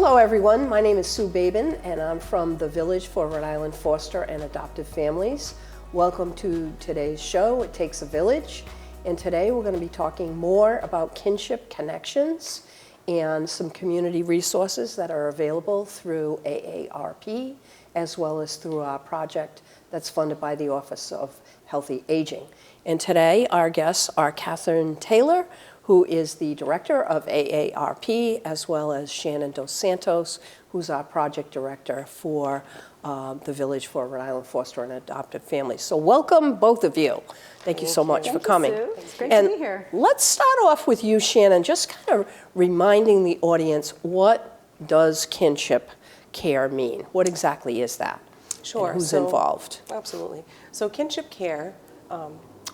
Hello everyone, my name is Sue Babin and I'm from the Village for Rhode Island Foster and Adoptive Families. Welcome to today's show, It Takes a Village. And today we're going to be talking more about kinship connections and some community resources that are available through AARP as well as through our project that's funded by the Office of Healthy Aging. And today our guests are Catherine Taylor, who is the director of AARP, as well as Shannon Dos Santos, who's our project director for the Village for Rhode Island Foster and Adoptive Families. So welcome, both of you. Thank you so much for coming. Sue. It's great to be here. Let's start off with you, Shannon, just kind of reminding the audience, what does kinship care mean? What exactly is that? Sure. And who's involved? Absolutely. So kinship care,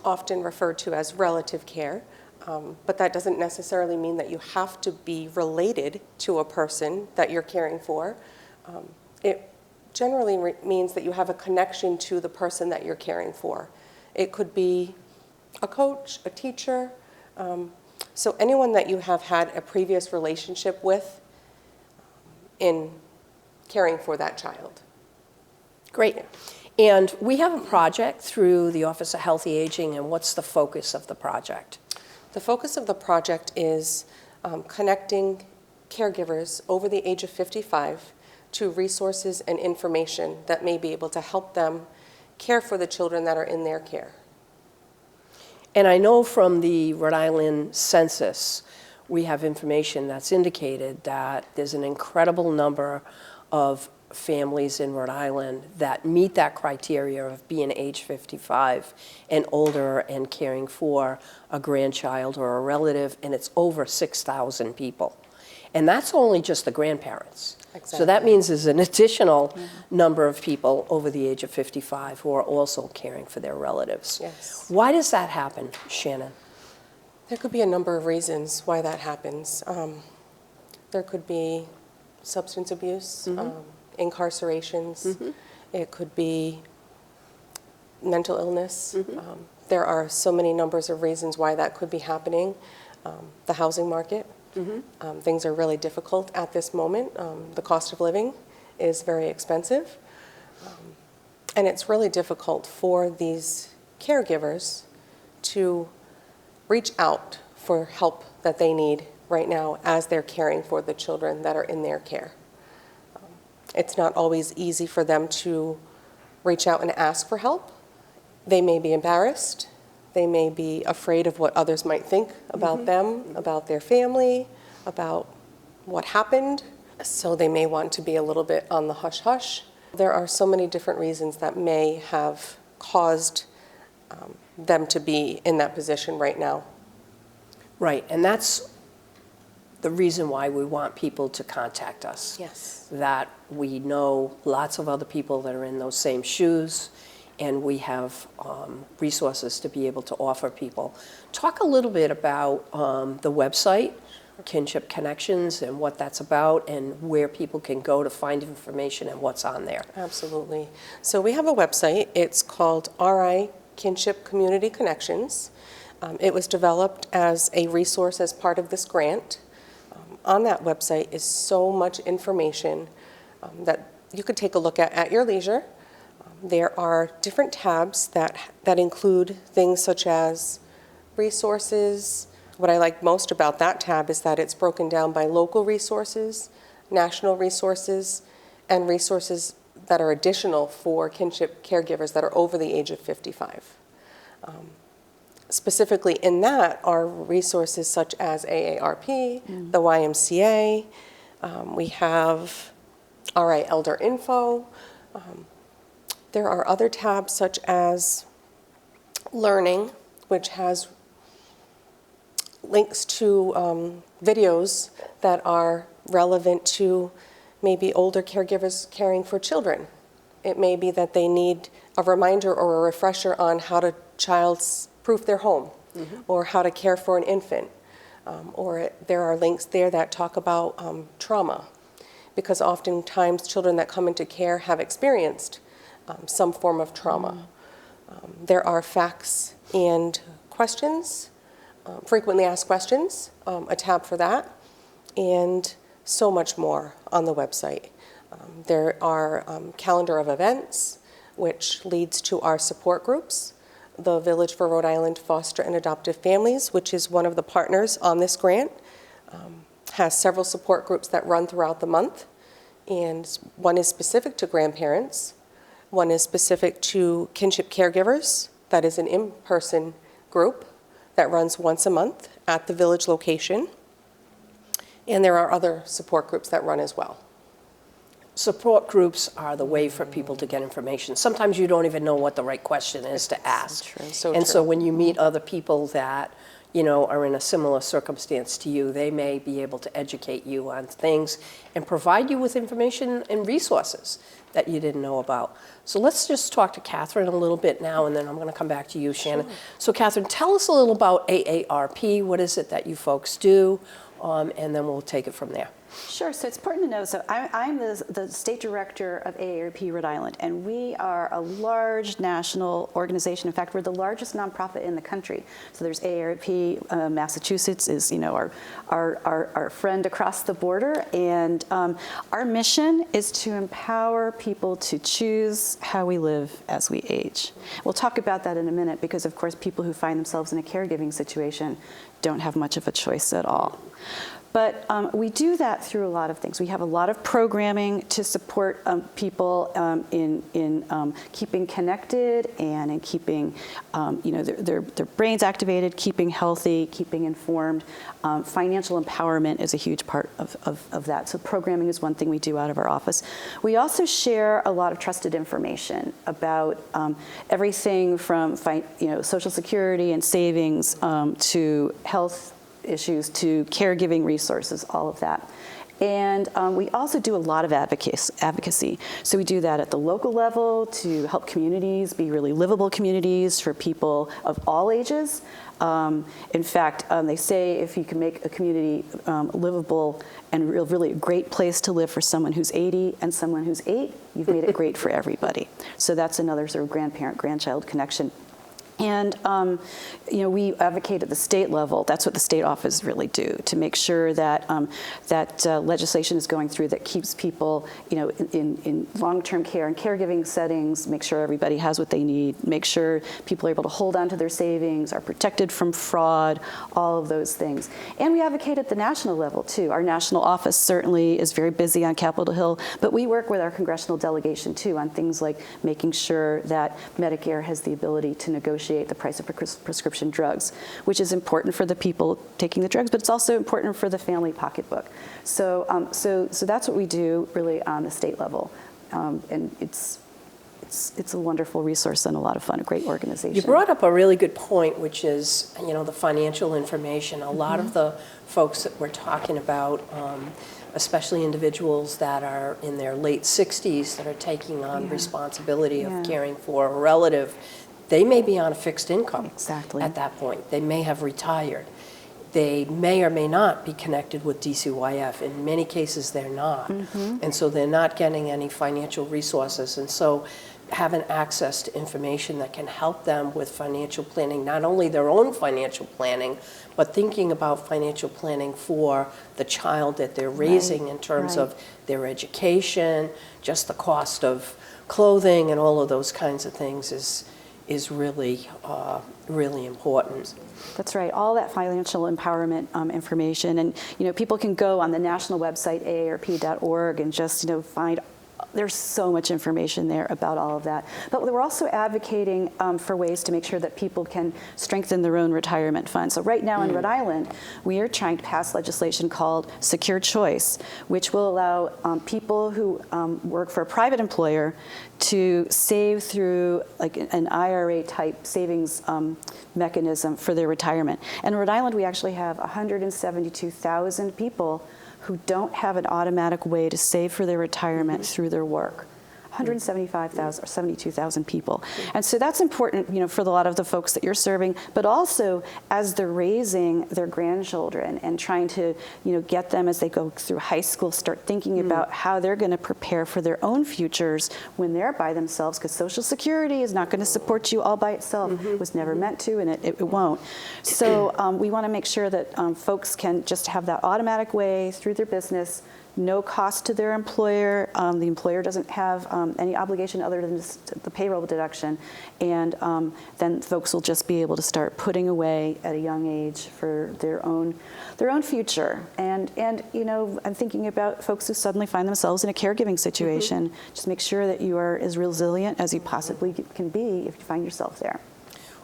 often referred to as relative care, but that doesn't necessarily mean that you have to be related to a person that you're caring for. It generally means that you have a connection to the person that you're caring for. It could be a coach, a teacher, so anyone that you have had a previous relationship with in caring for that child. Great. Yeah. And we have a project through the Office of Healthy Aging, and what's the focus of the project? The focus of the project is connecting caregivers over the age of 55 to resources and information that may be able to help them care for the children that are in their care. And I know from the Rhode Island Census, we have information that's indicated that there's an incredible number of families in Rhode Island that meet that criteria of being age 55 and older and caring for a grandchild or a relative, and it's over 6,000 people. And that's only just the grandparents. Exactly. So that means there's an additional number of people over the age of 55 who are also caring for their relatives. Yes. Why does that happen, Shannon? There could be a number of reasons why that happens. There could be substance abuse, incarcerations. It could be mental illness. There are so many numbers of reasons why that could be happening. The housing market. Things are really difficult at this moment. The cost of living is very expensive. And it's really difficult for these caregivers to reach out for help that they need right now as they're caring for the children that are in their care. It's not always easy for them to reach out and ask for help. They may be embarrassed. They may be afraid of what others might think about them, about their family, about what happened. So they may want to be a little bit on the hush-hush. There are so many different reasons that may have caused them to be in that position right now. Right, and that's the reason why we want people to contact us. Yes. That we know lots of other people that are in those same shoes, and we have resources to be able to offer people. Talk a little bit about the website, Kinship Connections, and what that's about, and where people can go to find information and what's on there. Absolutely. So we have a website. It's called RI Kinship Community Connections. It was developed as a resource as part of this grant. On that website is so much information that you could take a look at your leisure. There are different tabs that include things such as resources. What I like most about that tab is that it's broken down by local resources, national resources, and resources that are additional for kinship caregivers that are over the age of 55. Specifically in that are resources such as AARP, the YMCA, we have RI Elder Info. There are other tabs such as Learning, which has links to videos that are relevant to maybe older caregivers caring for children. It may be that they need a reminder or a refresher on how to child-proof their home, or how to care for an infant. Or there are links there that talk about trauma, because oftentimes children that come into care have experienced some form of trauma. There are facts and questions, frequently asked questions, a tab for that, and so much more on the website. There are calendar of events, which leads to our support groups. The Village for Rhode Island Foster and Adoptive Families, which is one of the partners on this grant, has several support groups that run throughout the month. And one is specific to grandparents. One is specific to kinship caregivers. That is an in-person group that runs once a month at the village location. And there are other support groups that run as well. Support groups are the way for people to get information. Sometimes you don't even know what the right question is to ask. So and true. so when you meet other people that, you know, are in a similar circumstance to you, they may be able to educate you on things and provide you with information and resources that you didn't know about. So let's just talk to Catherine a little bit now, and then I'm going to come back to you, Shannon. Sure. So Catherine, tell us a little about AARP. What is it that you folks do? And then we'll take it from there. Sure, so it's important to know, so I'm the state director of AARP Rhode Island, and we are a large national organization. In fact, we're the largest nonprofit in the country. So there's AARP, Massachusetts is, you know, our friend across the border, and our mission is to empower people to choose how we live as we age. We'll talk about that in a minute, because of course people who find themselves in a caregiving situation don't have much of a choice at all. But we do that through a lot of things. We have a lot of programming to support people in keeping connected and in keeping you know, their brains activated, keeping healthy, keeping informed. Financial empowerment is a huge part of that. So programming is one thing we do out of our office. We also share a lot of trusted information about everything from you know, Social Security and savings to health issues to caregiving resources, all of that. And we also do a lot of advocacy. So we do that at the local level to help communities be really livable communities for people of all ages. In fact, they say if you can make a community livable and really a great place to live for someone who's 80 and someone who's 8, you've made it great for everybody. So that's another sort of grandparent-grandchild connection. And you know, we advocate at the state level. That's what the state office really do, to make sure that legislation is going through that keeps people, you know, in long-term care and caregiving settings. Make sure everybody has what they need. Make sure people are able to hold on to their savings, are protected from fraud, all of those things. And we advocate at the national level too. Our national office certainly is very busy on Capitol Hill, but we work with our congressional delegation too on things like making sure that Medicare has the ability to negotiate the price of prescription drugs, which is important for the people taking the drugs, but it's also important for the family pocketbook. So, so that's what we do really on the state level, and it's a wonderful resource and a lot of fun, a great organization. You brought up a really good point, which is, you know, the financial information. A lot of the folks that we're talking about, especially individuals that are in their late 60s that are taking on responsibility of caring for a relative, they may be on a fixed income at that point. They may have retired. They may or may not be connected with DCYF. In many cases, they're not. And so they're not getting any financial resources. And so having access to information that can help them with financial planning, not only their own financial planning, but thinking about financial planning for the child that they're raising in terms of their education, just the cost of clothing and all of those kinds of things is really, really important. That's right, all that financial empowerment information. And, you know, people can go on the national website, aarp.org, and just, you know, find, there's so much information there about all of that. But we're also advocating for ways to make sure that people can strengthen their own retirement fund. So right now in Rhode Island, we are trying to pass legislation called Secure Choice, which will allow people who work for a private employer to save through like an IRA type savings mechanism for their retirement. And in Rhode Island, we actually have 172,000 people who don't have an automatic way to save for their retirement through their work. 175,000 or 72,000 people. And so that's important, for a lot of the folks that you're serving, but also as they're raising their grandchildren and trying to, get them as they go through high school, start thinking about how they're going to prepare for their own futures when they're by themselves, because Social Security is not going to support you all by itself. It was never meant to, and it won't. So we want to make sure that folks can just have that automatic way through their business, no cost to their employer. The employer doesn't have any obligation other than just the payroll deduction. And then folks will just be able to start putting away at a young age for their own future. And I'm thinking about folks who suddenly find themselves in a caregiving situation. Just make sure that you are as resilient as you possibly can be if you find yourself there.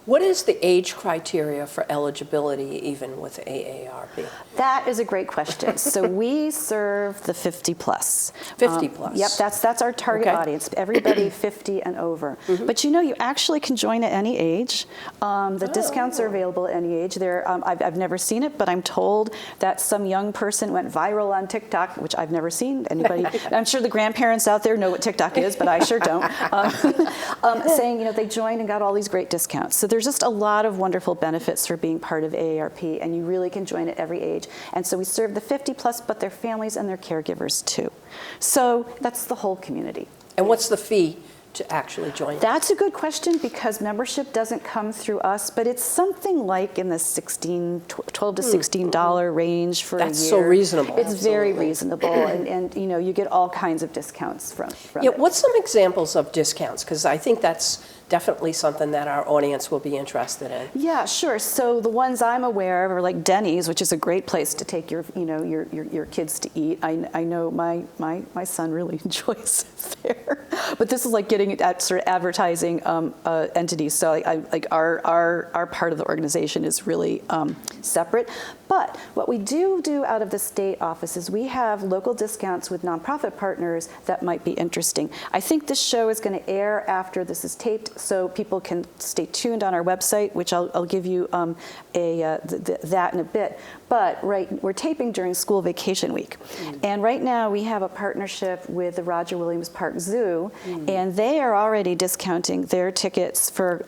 What is the age criteria for eligibility even with AARP? That is a great question. So we serve the 50 plus. 50 plus. Yep, that's our target audience, everybody 50 and over. But you actually can join at any age. The discounts are available at any age. I've never seen it, but I'm told that some young person went viral on TikTok, which I've never seen anybody. I'm sure the grandparents out there know what TikTok is, but I sure don't. Saying, they joined and got all these great discounts. So there's just a lot of wonderful benefits for being part of AARP, and you really can join at every age. And so we serve the 50 plus, but their families and their caregivers too. So that's the whole community. And what's the fee to actually join? That's a good question, because membership doesn't come through us, but it's something like in the $12 to $16 range for a year. That's so reasonable. It's very reasonable, and you get all kinds of discounts from it. What's some examples of discounts? Because I think that's definitely something that our audience will be interested in. Yeah, sure. So the ones I'm aware of are like Denny's, which is a great place to take your kids to eat. I know my son really enjoys it there. But this is like getting at sort of advertising entities. So our part of the organization is really separate. But what we do out of the state office is we have local discounts with nonprofit partners that might be interesting. I think this show is going to air after this is taped, so people can stay tuned on our website, which I'll give you that in a bit. But we're taping during school vacation week. And right now we have a partnership with the Roger Williams Park Zoo, and they are already discounting their tickets for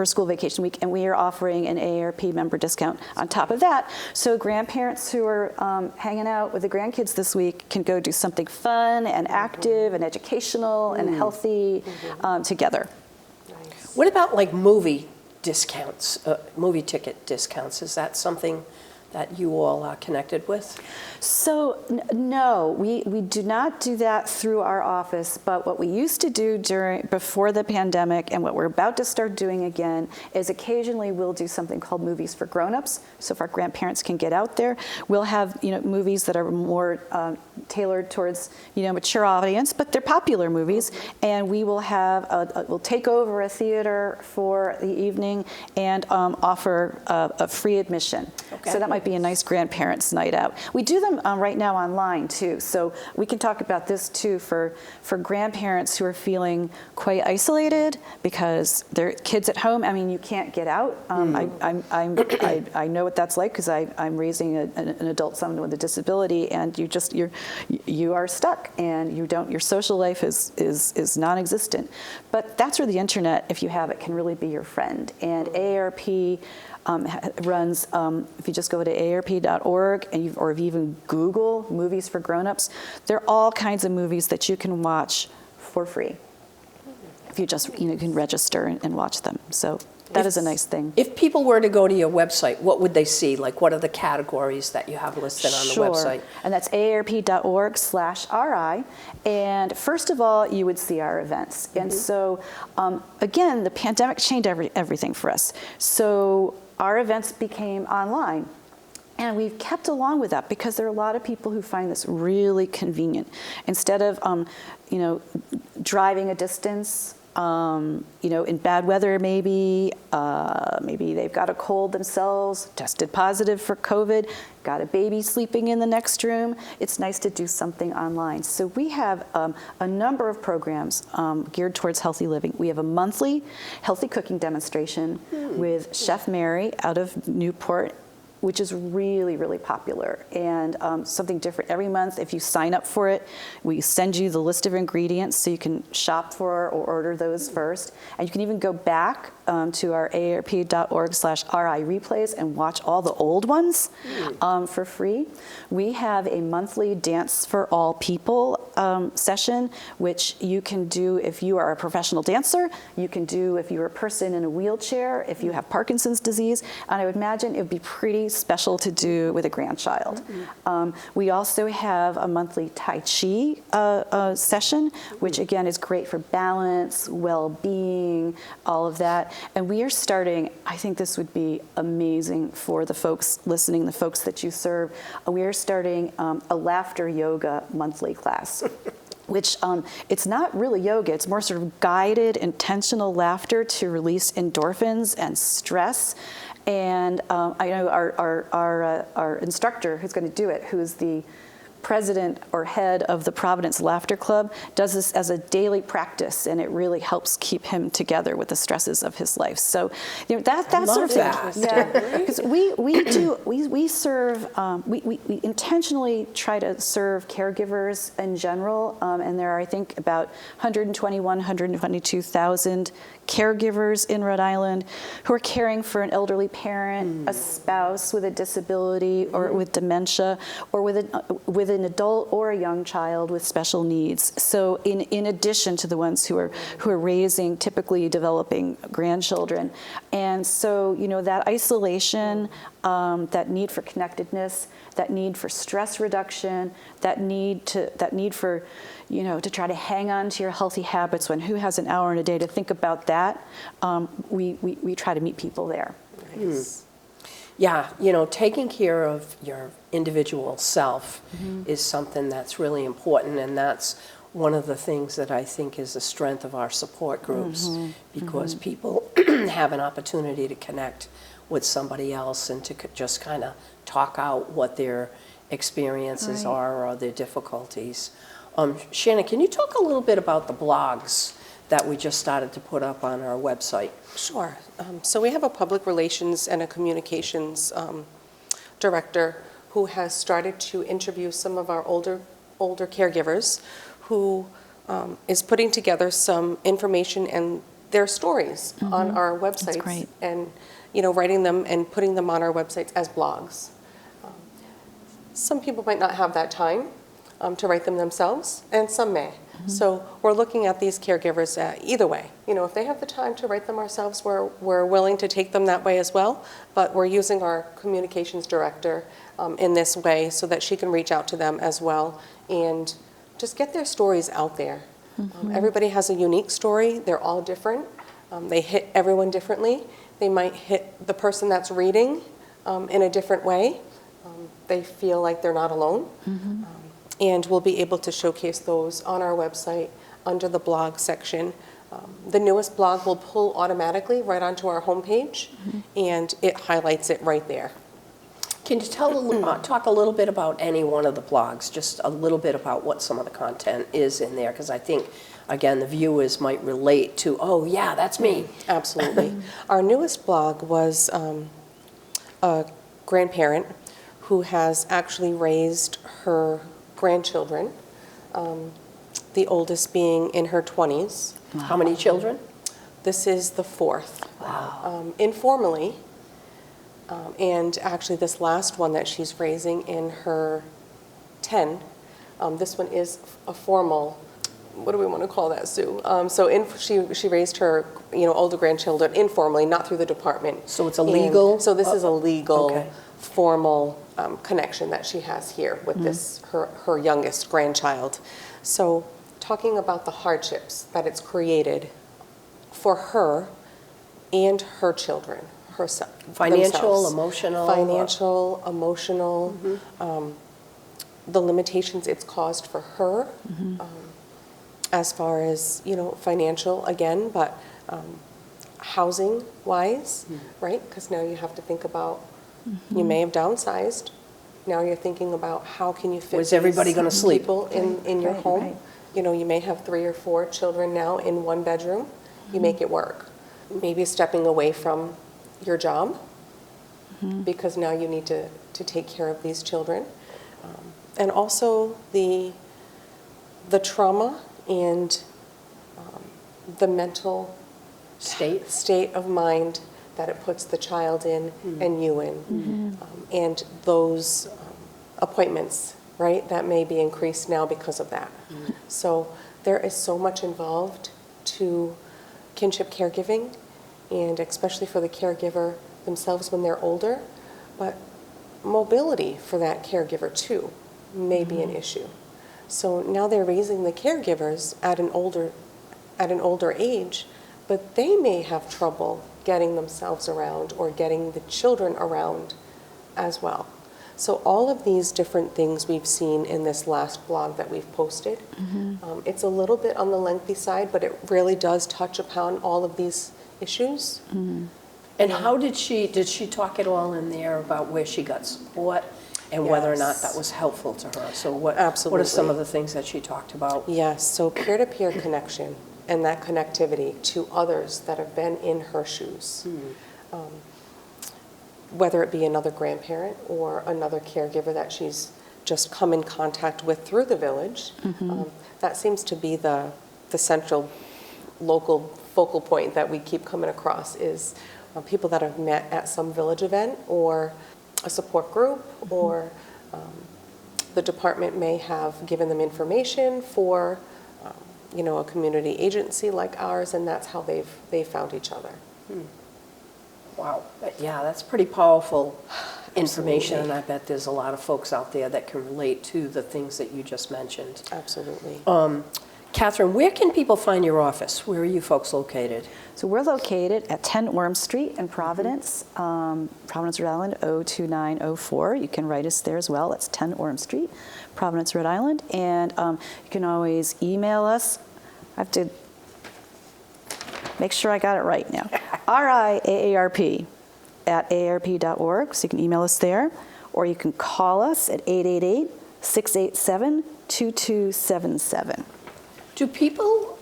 school vacation week, and we are offering an AARP member discount on top of that. So grandparents who are hanging out with the grandkids this week can go do something fun and active and educational and healthy together. Nice. What about like movie discounts, movie ticket discounts? Is that something that you all are connected with? So no, we do not do that through our office, but what we used to do before the pandemic, and what we're about to start doing again, is occasionally we'll do something called Movies for Grown-ups. So if our grandparents can get out there, we'll have movies that are more tailored towards mature audience, but they're popular movies, and we will have we'll take over a theater for the evening and offer a free admission. Okay. So that might be a nice grandparents' night out. We do them right now online too, so we can talk about this too for grandparents who are feeling quite isolated because their kids at home. I mean, you can't get out. I know what that's like because I'm raising an adult son with a disability, and you are stuck, and your social life is non-existent. But that's where the internet, if you have it, can really be your friend. And AARP runs, if you just go to aarp.org or if you even Google Movies for Grown-ups, there are all kinds of movies that you can watch for free. If you just can register and watch them. So that is a nice thing. If people were to go to your website, what would they see? Like, what are the categories that you have listed on the website? And that's aarp.org/RI. And first of all, you would see our events. And so, again, the pandemic changed everything for us. So our events became online. And we've kept along with that because there are a lot of people who find this really convenient. Instead of, driving a distance, in bad weather maybe they've got a cold themselves, tested positive for COVID, got a baby sleeping in the next room. It's nice to do something online. So we have a number of programs geared towards healthy living. We have a monthly healthy cooking demonstration with Chef Mary out of Newport, which is really, really popular and something different every month. If you sign up for it, we send you the list of ingredients so you can shop for or order those first. And you can even go back to our aarp.org/RI replays and watch all the old ones for free. We have a monthly Dance for All People session, which you can do if you are a professional dancer, you can do if you're a person in a wheelchair, if you have Parkinson's disease, and I would imagine it would be pretty special to do with a grandchild. We also have a monthly Tai Chi session, which again is great for balance, well-being, all of that. And we are starting, I think this would be amazing for the folks listening, the folks that you serve, we are starting a laughter yoga monthly class. Which it's not really yoga, it's more sort of guided, intentional laughter to release endorphins and stress. And I know our instructor who's going to do it, who's the president or head of the Providence Laughter Club, does this as a daily practice, and it really helps keep him together with the stresses of his life. So, you know, that sort of thing. Yeah, because we serve, we intentionally try to serve caregivers in general, and there are, I think, about 122,000 caregivers in Rhode Island who are caring for an elderly parent, a spouse with a disability or with dementia, or with an adult or a young child with special needs. So in addition to the ones who are raising, typically developing grandchildren. And so, you know, that isolation, that need for connectedness, that need for stress reduction, that need for, you know, to try to hang on to your healthy habits when who has an hour in a day to think about that, we try to meet people there. Nice. Yeah, you know, taking care of your individual self is something that's really important, and that's one of the things that I think is the strength of our support groups, because people have an opportunity to connect with somebody else and to just kind of talk out what their experiences are or their difficulties. Shannon, can you talk a little bit about the blogs that we just started to put up on our website? Sure. So we have a public relations and a communications director who has started to interview some of our older caregivers, who is putting together some information and their stories on our websites. That's great. And, you know, writing them and putting them on our websites as blogs. Some people might not have that time to write them themselves, and some may. So we're looking at these caregivers either way. You know, if they have the time to write them ourselves, we're willing to take them that way as well, but we're using our communications director in this way so that she can reach out to them as well and just get their stories out there. Everybody has a unique story. They're all different. They hit everyone differently. They might hit the person that's reading in a different way. They feel like they're not alone. And we'll be able to showcase those on our website under the blog section. The newest blog will pull automatically right onto our homepage, and it highlights it right there. Can you talk a little bit about any one of the blogs, just a little bit about what some of the content is in there? Because I think, again, the viewers might relate to, oh, yeah, that's me. Absolutely. Our newest blog was a grandparent who has actually raised her grandchildren, the oldest being in her 20s. How many children? This is the fourth. Wow. Informally, and actually this last one that she's raising in her 10, this one is a formal, what do we want to call that, Sue? She raised her, you know, older grandchildren informally, not through the department. So it's a legal? So this is a legal, formal connection that she has here with this, her youngest grandchild. So talking about the hardships that it's created for her and her children, herself. Financial, emotional? Financial, emotional, the limitations it's caused for her, as far as, you know, financial again, but housing wise, right? Because now you have to think about, you may have downsized. Now you're thinking about how can you fit Was everybody going to sleep? people in your home. Right. You know, you may have 3 or 4 children now in one bedroom. You make it work. Maybe stepping away from your job because now you need to take care of these children. And also the trauma and the mental state of mind that it puts the child in and you in. And those appointments, right, that may be increased now because of that. So there is so much involved to kinship caregiving, and especially for the caregiver themselves when they're older, but mobility for that caregiver too may be an issue. So now they're raising the caregivers at an older age, but they may have trouble getting themselves around or getting the children around as well. So all of these different things we've seen in this last blog that we've posted. It's a little bit on the lengthy side, but it really does touch upon all of these issues. And how did she talk at all in there about where she got support and whether or not that was helpful to her? So what are some of the things that she talked about? Yes, so peer-to-peer connection and that connectivity to others that have been in her shoes. Whether it be another grandparent or another caregiver that she's just come in contact with through the village. That seems to be the central local focal point that we keep coming across is people that have met at some village event or a support group, or the department may have given them information for a community agency like ours, and that's how they've found each other. Wow. Yeah, that's pretty powerful information, and I bet there's a lot of folks out there that can relate to the things that you just mentioned. Absolutely. Catherine, where can people find your office? Where are you folks located? So we're located at 10 Orm Street in Providence, Providence, Rhode Island, 02904. You can write us there as well. That's 10 Orm Street, Providence, Rhode Island. And you can always email us. I have to make sure I got it right now. RIAARP at aarp.org, so you can email us there, or you can call us at 888-687-2277. Do people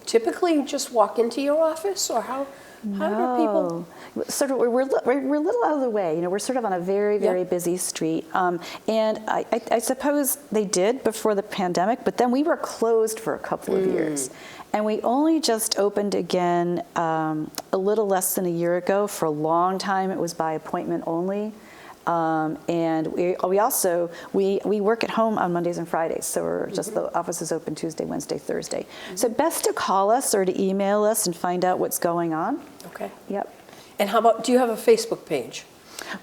typically just walk into your office, or how do people? Sort of, we're a little out of the way. We're sort of on a very, very busy street. And I suppose they did before the pandemic, but then we were closed for a couple of years. And we only just opened again a little less than a year ago. For a long time, it was by appointment only. And we also work at home on Mondays and Fridays, so we're just the office is open Tuesday, Wednesday, Thursday. So best to call us or to email us and find out what's going on. Okay. Yep. And how about, do you have a Facebook page?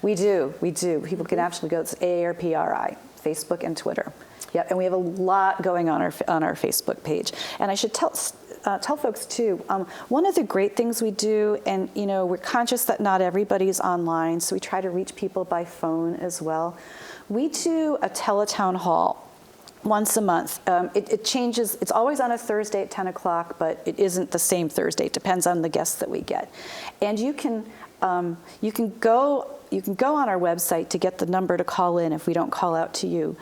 We do. People can actually go to AARPRI, Facebook and Twitter. Yep. And we have a lot going on our Facebook page. And I should tell folks too, one of the great things we do, and we're conscious that not everybody's online, so we try to reach people by phone as well. We do a teletown hall once a month. It changes. It's always on a Thursday at 10 o'clock, but it isn't the same Thursday. It depends on the guests that we get. And you can go on our website to get the number to call in if we don't call out to you.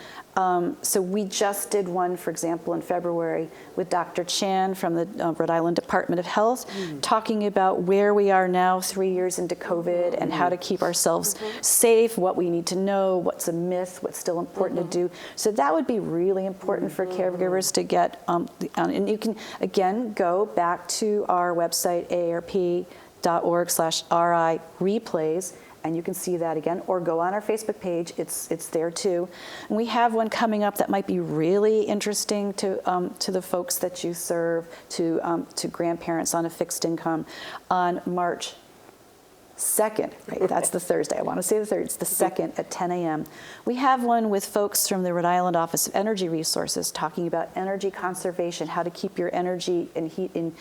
So we just did one, for example, in February with Dr. Chan from the Rhode Island Department of Health, talking about where we are now 3 years into COVID and how to keep ourselves safe, what we need to know, what's a myth, what's still important to do. So that would be really important for caregivers to get. And you can, again, go back to our website, aarp.org/RI replays, and you can see that again, or go on our Facebook page. It's there too. And we have one coming up that might be really interesting to the folks that you serve, to grandparents on a fixed income, on March 2nd, right? That's the Thursday. I want to say the 3rd. It's the 2nd at 10 a.m. We have one with folks from the Rhode Island Office of Energy Resources talking about energy conservation, how to keep your energy and heat and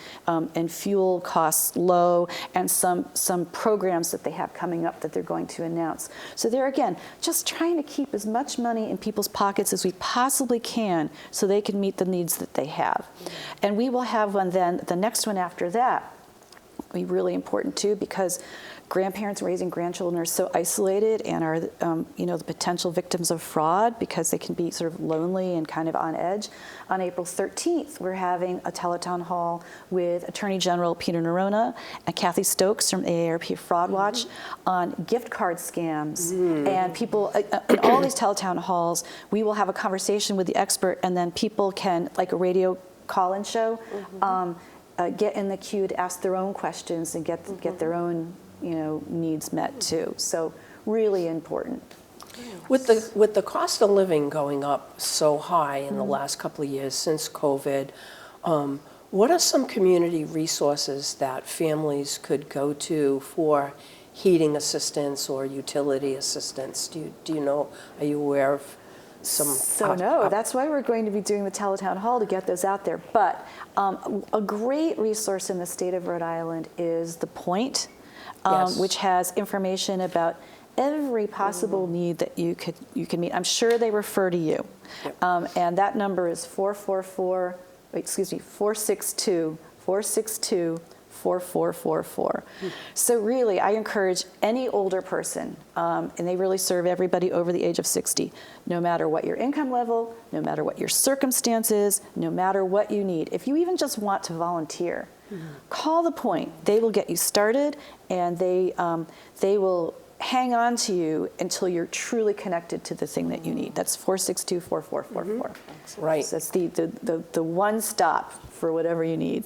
fuel costs low, and some programs that they have coming up that they're going to announce. So they're, again, just trying to keep as much money in people's pockets as we possibly can so they can meet the needs that they have. And we will have one then, the next one after that, really important too, because grandparents raising grandchildren are so isolated and are, the potential victims of fraud because they can be sort of lonely and kind of on edge. On April 13th, we're having a teletown hall with Attorney General Peter Nerona and Kathy Stokes from AARP Fraud Watch on gift card scams. And people, in all these teletown halls, we will have a conversation with the expert, and then people can, like a radio call-in show, get in the queue to ask their own questions and get their own needs met too. So really important. With the cost of living going up so high in the last couple of years since COVID, what are some community resources that families could go to for heating assistance or utility assistance? Do you know? Are you aware of some? So no, that's why we're going to be doing the teletown hall to get those out there. But a great resource in the state of Rhode Island is The Point. Yes. Which has information about every possible need that you can meet. I'm sure they refer to you. Yep. And that number is 462-4444. So really, I encourage any older person, and they really serve everybody over the age of 60, no matter what your income level, no matter what your circumstances, no matter what you need. If you even just want to volunteer, call The Point. They will get you started, and they will hang on to you until you're truly connected to the thing that you need. That's 462-4444. Right. So that's the one stop for whatever you need.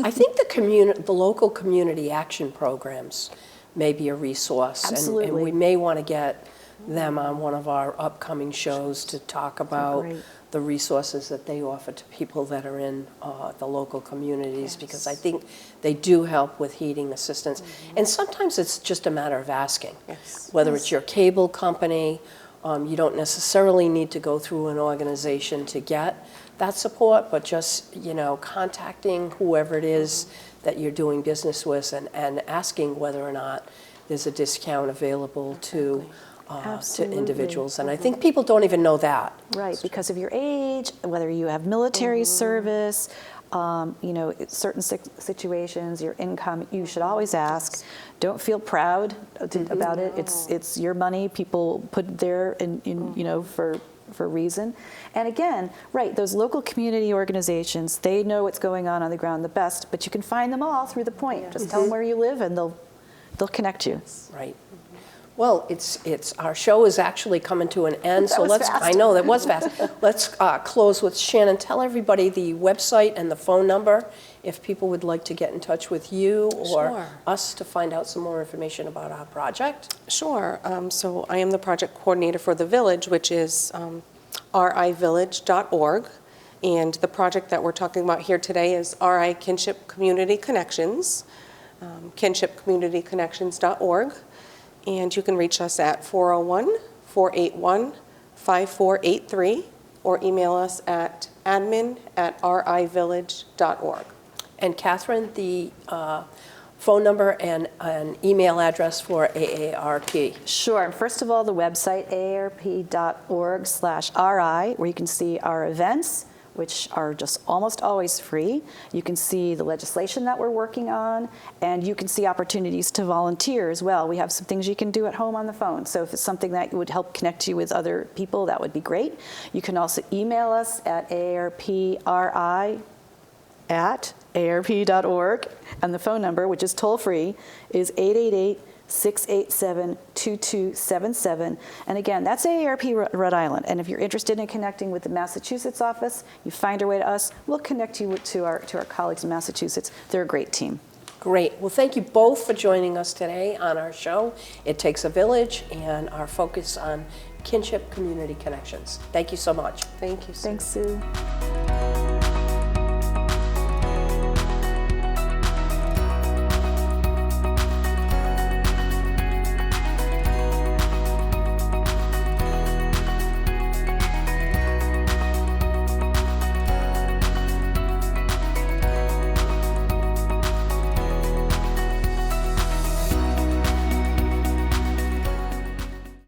I think the local community action programs may be a resource. Absolutely. And we may want to get them on one of our upcoming shows to talk about Great. the resources that they offer to people that are in the local communities, because I think they do help with heating assistance. And sometimes it's just a matter of asking. Yes. Whether it's your cable company, you don't necessarily need to go through an organization to get that support, but just, contacting whoever it is that you're doing business with and asking whether or not there's a discount available to individuals. And I think people don't even know that. Right, because of your age, whether you have military service, certain situations, your income, you should always ask. Don't feel proud about it. It's your money. People put there for a reason. And again, right, those local community organizations, they know what's going on the ground the best, but you can find them all through The Point. Just tell them where you live and they'll connect you. Right. Well, it's our show is actually coming to an end, That so was let's. fast. I know that was fast. Let's close with Shannon. Tell everybody the website and the phone number if people would like to get in touch with you or Sure. us to find out some more information about our project. Sure. So I am the project coordinator for the village, which is rivillage.org. And the project that we're talking about here today is RI Kinship Community Connections, kinshipcommunityconnections.org. And you can reach us at 401-481-5483 or email us at admin@rivillage.org. And Catherine, the phone number and an email address for AARP. Sure. First of all, the website, aarp.org/ri, where you can see our events, which are just almost always free. You can see the legislation that we're working on, and you can see opportunities to volunteer as well. We have some things you can do at home on the phone. So if it's something that would help connect you with other people, that would be great. You can also email us at aarpri@aarp.org, and the phone number, which is toll-free, is 888-687-2277. And again, that's AARP Rhode Island. And if you're interested in connecting with the Massachusetts office, you find your way to us, we'll connect you to our colleagues in Massachusetts. They're a great team. Great. Well, thank you both for joining us today on our show, It Takes a Village, and our focus on kinship community connections. Thank you so much. Thank you, Sue. Thanks, Sue.